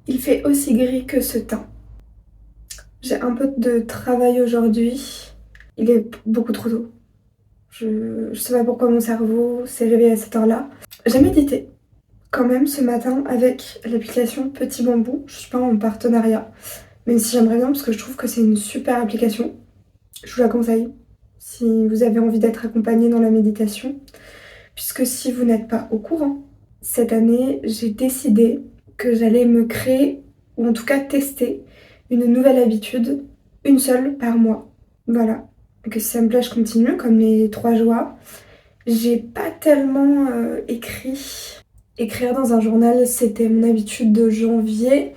Il fait aussi gris que ce teint. J'ai un peu de travail aujourd'hui. Il est beaucoup trop tôt. Je sais pas pourquoi mon cerveau s'est réveillé à cette heure-là. J'ai médité quand même ce matin avec l'application Petit Bambou. Je suis pas en partenariat, même si j'aimerais bien parce que je trouve que c'est une super application. Je vous la conseille si vous avez envie d'être accompagné dans la méditation. Puisque si vous n'êtes pas au courant, cette année, j'ai décidé que j'allais me créer, ou en tout cas tester, une nouvelle habitude, une seule par mois. Voilà. Et que si ça me plaît, je continue, comme les 3 joies. J'ai pas tellement écrit. Écrire dans un journal, c'était mon habitude de janvier.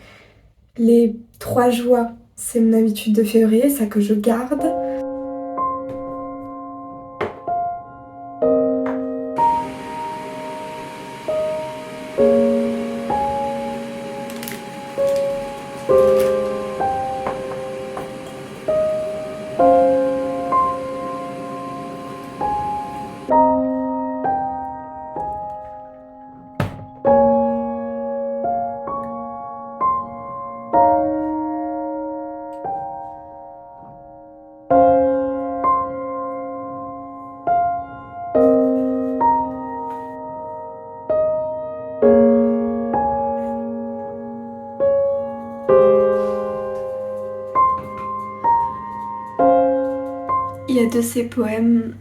Les 3 joies, c'est mon habitude de février, ça que je garde. Il y a de ces poèmes.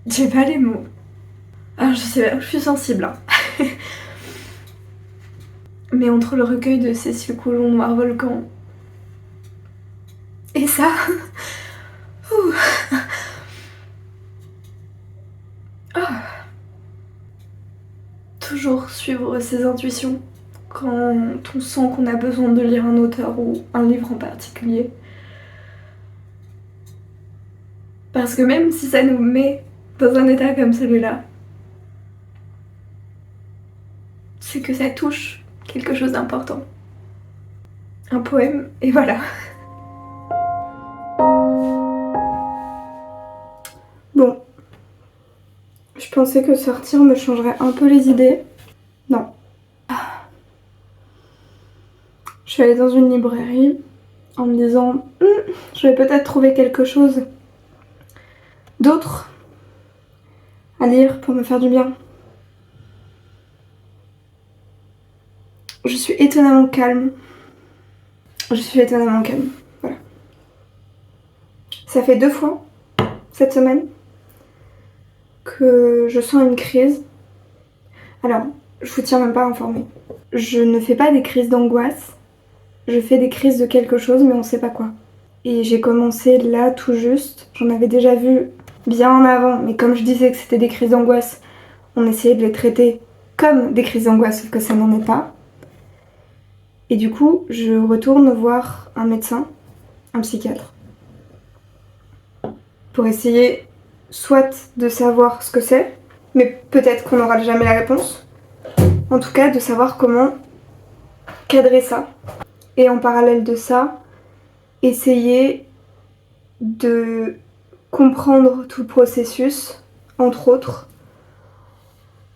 J'ai pas les mots. Alors je sais pas, je suis sensible. Hein. Mais entre le recueil de Cécile Coulon, Noir Volcan, et ça, ah, toujours suivre ses intuitions quand on sent qu'on a besoin de lire un auteur ou un livre en particulier. Parce que même si ça nous met dans un état comme celui-là, c'est que ça touche quelque chose d'important. Un poème, et voilà. Bon, je pensais que sortir me changerait un peu les idées. Non. Je suis allée dans une librairie en me disant je vais peut-être trouver quelque chose d'autre à lire pour me faire du bien. Je suis étonnamment calme. Voilà. Ça fait 2 fois cette semaine que je sens une crise. Alors, je vous tiens même pas informée. Je ne fais pas des crises d'angoisse. Je fais des crises de quelque chose, mais on sait pas quoi. Et j'ai commencé là tout juste. J'en avais déjà vu bien en avant, mais comme je disais que c'était des crises d'angoisse, on essayait de les traiter comme des crises d'angoisse, sauf que ça n'en est pas. Et du coup, je retourne voir un médecin, un psychiatre, pour essayer soit de savoir ce que c'est, mais peut-être qu'on n'aura jamais la réponse. En tout cas, de savoir comment cadrer ça. Et en parallèle de ça, essayer de comprendre tout le processus, entre autres,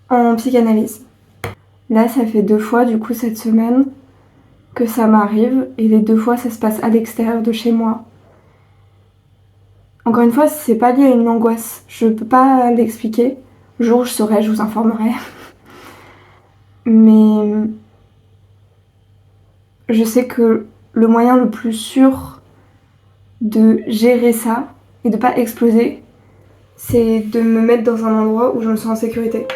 en psychanalyse. Là, ça fait 2 fois, du coup, cette semaine, que ça m'arrive, et les 2 fois, ça se passe à l'extérieur de chez moi. Encore une fois, c'est pas lié à une angoisse, je peux pas l'expliquer. Le jour où je saurai, je vous informerai. Mais je sais que le moyen le plus sûr de gérer ça et de pas exploser, c'est de me mettre dans un endroit où je me sens en sécurité.